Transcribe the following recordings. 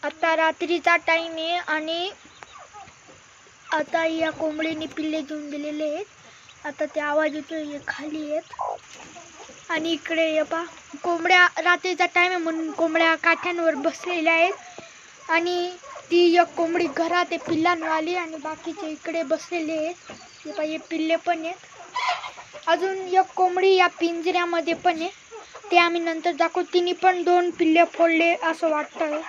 आता रात्रीचा टाइम आहे आणि आता या कोंबडीने पिल्ले घेऊन दिलेले आहेत। आता ते आवाज येतोय खाली आहेत आणि इकडे ये पा कोंबड्या, रात्रीचा टाइम आहे म्हणून कोंबड्या काठ्यांवर बसलेल्या आहेत आणि ती एक कोंबडी घरात आहे पिल्लांवाली आणि बाकीचे इकडे बसलेले आहेत। हे पा हे पिल्ले पण आहेत। अजून एक कोंबडी या पिंजऱ्यामध्ये पण आहे, ते आम्ही नंतर दाखवू। तिने पण 2 पिल्ले फोडले असं वाटतंय।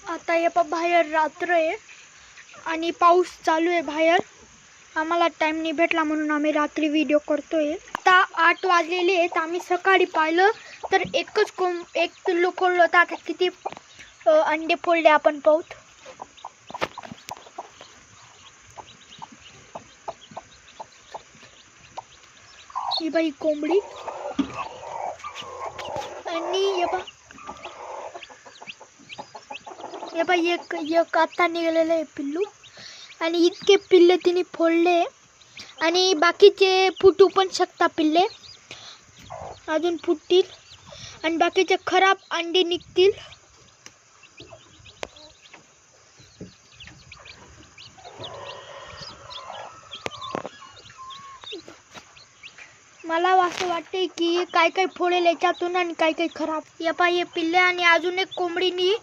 आता हे पा बाहेर रात्र आहे आणि पाऊस चालू आहे बाहेर। आम्हाला टाइम नाही भेटला म्हणून आम्ही रात्री व्हिडिओ करतोय। आता 8 वाजलेले आहेत। आम्ही सकाळी पाहिलं तर एक पिल्लू फोडलं होतं। आता किती अंडे फोडले आपण पाहूत। ही बाई कोंबडी आणि हे बाई एक आता निघालेलं आहे पिल्लू आणि इतके पिल्ले तिने फोडले आणि बाकीचे फुटू पण शकता पिल्ले, अजून फुटतील आणि बाकीचे खराब अंडे निघतील। मला असं वाटते की काय फोडेल याच्यातून आणि काय खराब। या पाहिजे पिल्ले आणि अजून एक कोंबडीनी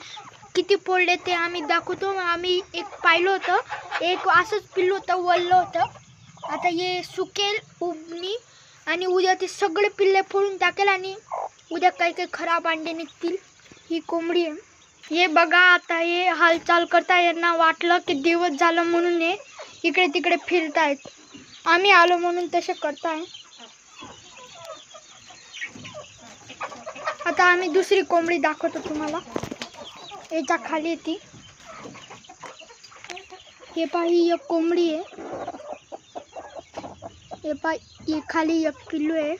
किती फोडले ते आम्ही दाखवतो। आम्ही एक पाहिलं होतं, एक असंच पिल्लू होतं, वल्लं होतं। आता हे सुकेल उबनी आणि उद्या ते सगळे पिल्ले फोडून टाकेल आणि उद्या काही खराब अंडे निघतील। ही कोंबडी आहे। हे बघा आता हे हालचाल करता, यांना वाटलं की दिवस झालं म्हणून हे इकडे तिकडे फिरतायत। आम्ही आलो म्हणून तसे करताय। आता आम्ही दुसरी कोंबडी दाखवतो तुम्हाला, याच्या खाली ती। हे पाही एक कोंबडी आहे, हे पाही हे खाली एक पिल्लू आहे,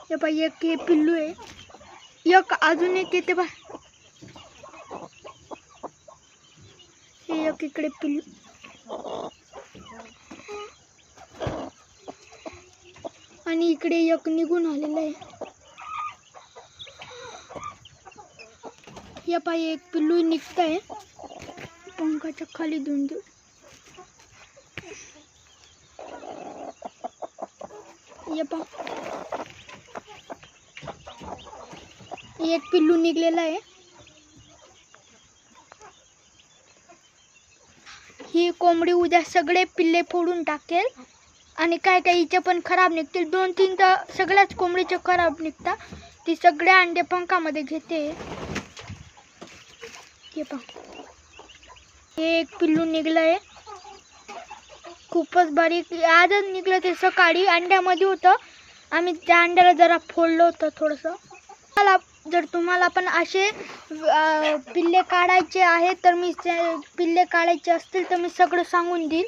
हे पाही एक हे पिल्लू आहे, एक अजून एक येते बा, हे एक इकडे पिल्लू आणि इकडे एक निघून आलेलं आहे। या पाही एक पिल्लू निघतंय पंखाच्या खाली देऊन देऊ। ये पा एक पिल्लू निघलेला आहे। ही कोंबडी उद्या सगळे पिल्ले फोडून टाकेल आणि काय हिचे पण खराब निघतील। 2-3 तर सगळ्याच कोंबडीचे खराब निघतात। ती सगळे अंडे पंखामध्ये घेते। हे पहा हे एक पिल्लू निघलंय, खूपच बारीक, आजच निघलं ते सकाळी अंड्यामध्ये होतं। आम्ही त्या अंड्याला जरा फोडलं होतं थोडंसं। जर तुम्हाला पण असे पिल्ले काढायचे आहेत तर पिल्ले काढायचे असतील तर मी सगळं सांगून देईल।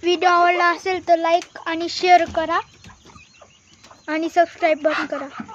व्हिडिओ आवडला असेल तर लाईक आणि शेअर करा आणि सबस्क्राईब पण करा।